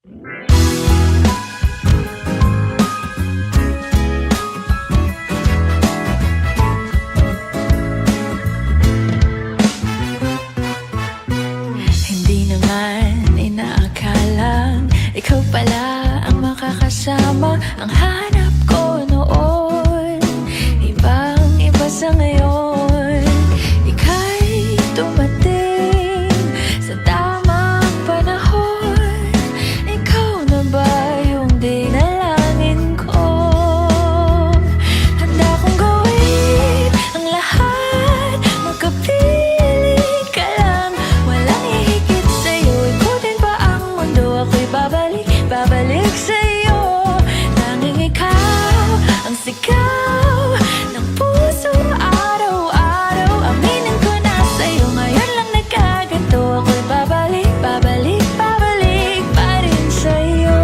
Hindi naman inaakalang ikaw pala ang makakasama. Ang hanap ko noon, ibang-iba sa ngayon. Ika'y dumating sa tamang panahon. Ikaw na ba yung dinalangin ko? Handa kong gawin ang lahat, magkapiling ka lang. Walang ihigit sa'yo, ikutin pa ang mundo. Ako'y babalik sa'yo. Tanging ikaw ang sigaw ng puso araw-araw. Aminin ko na sa'yo, ngayon lang nagkaganto. Ako'y babalik pa rin sa'yo.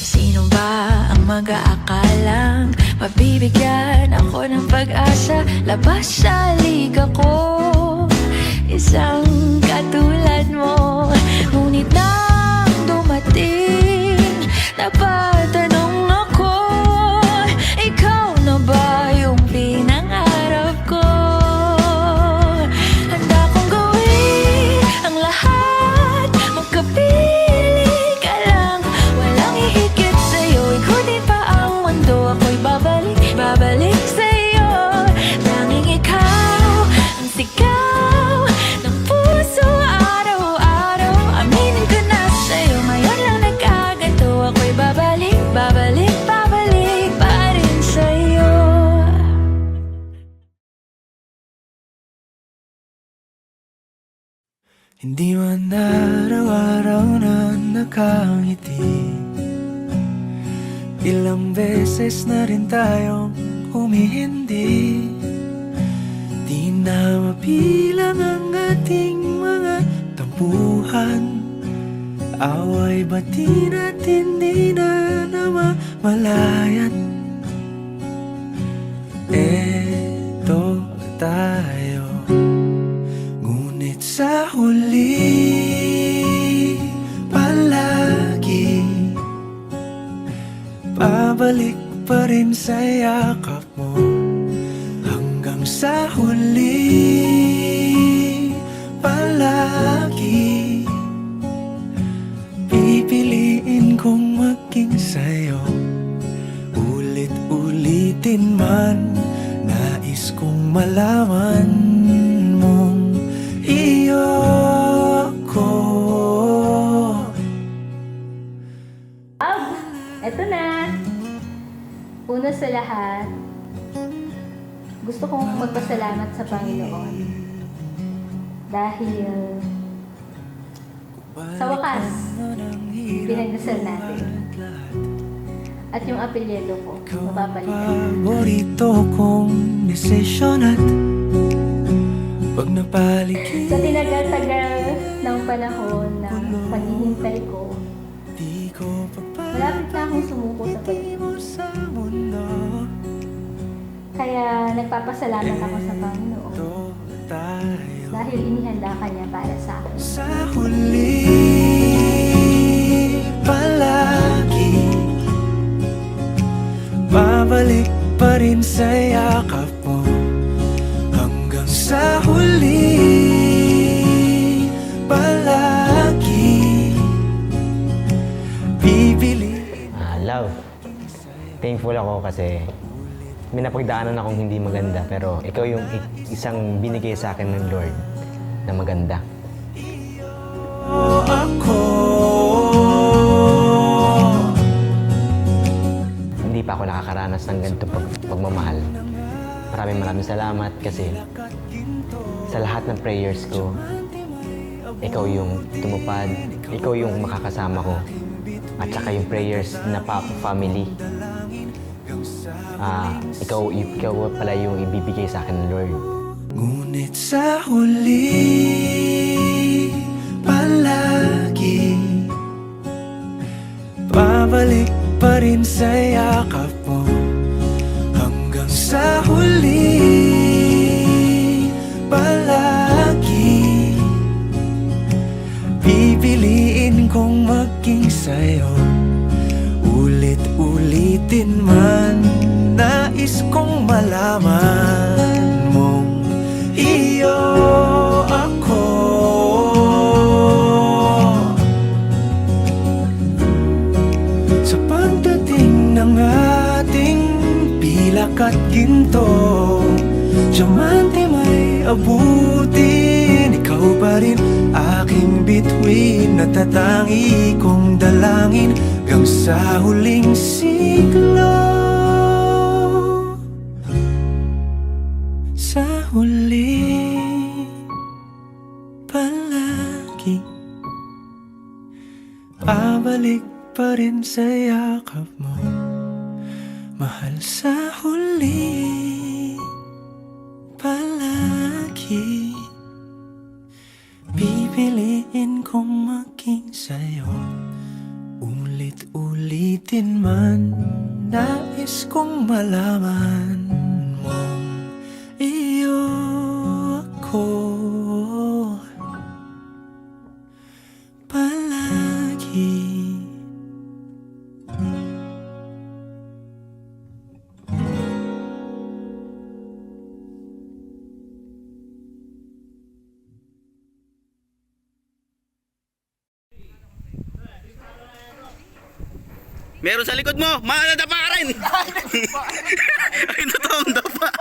Sino ba ang mag-aakalang mabibigyan ako ng pag-asa? Labas sa liga ko, isang katulad mo. Ngunit nang dumating, napatanong ako, ikaw na ba yung pinangarap ko? Handa kong gawin ang lahat, magkapiling ka lang. Walang ihigit sa'yo, ikutin pa ang mundo. Ako'y babalik sa'yo. Tanging ikaw ang sigaw ng puso araw-araw. Aminin ko na sa'yo, ngayon lang nagkaganto. Ako'y babalik pa rin sa'yo. Hindi man araw-araw na nakangiti, ilang beses na rin tayong humihindi. Di na mabilang ang ating mga tampuhan. Away bati natin di na namamalayan. Eto tayo, ngunit sa huli palagi babalik pa rin sa yakap mo. Hanggang sa huli palagi pipiliin kong maging sa'yo. Ulit-ulitin man, nais kong malaman mong iyo ko. Eto na! Una sa lahat, gusto kong magpasalamat sa Panginoon. Dahil sa wakas, pinagdasal natin. At yung apelyido ko, mapapalitan. Paborito kong desisyon at pag napaligid Sa tinagal-tagal ng panahon ng paghihintay ko, di ko malapit na akong sumuko sa pag-ibig. sa mundo. Kaya nagpapasalamat ako sa Panginoon Tayo dahil inihanda ka niya para sa akin. sa huli palagi babalik pa rin sa yakap mo. Hanggang sa huli palagi bibili. Love, thankful ako kasi may napagdaanan akong hindi maganda, pero ikaw yung isang binigay sa akin ng Lord na maganda. Ako Hindi pa ako nakakaranas ng ganito pagmamahal. Maraming salamat kasi sa lahat ng prayers ko, ikaw yung tumupad, ikaw yung makakasama ko, at saka yung prayers na family. Ikaw pala yung ibibigay sa akin ng Lord. ngunit sa huli palagi babalik pa rin sa yakap mo. Hanggang sa huli palagi abutin. Ikaw pa rin aking bituin, natatangi kong dalangin hanggang sa huling siglo. Sa huli palagi babalik pa rin sa yakap mo, mahal. Sa huli palagi pipiliin kong maging sa'yo. Ulit-ulitin man, nais kong malaman mong iyo ako palagi. Meron sa likod mo, madadapa ka rin. Ay, totoong dapa.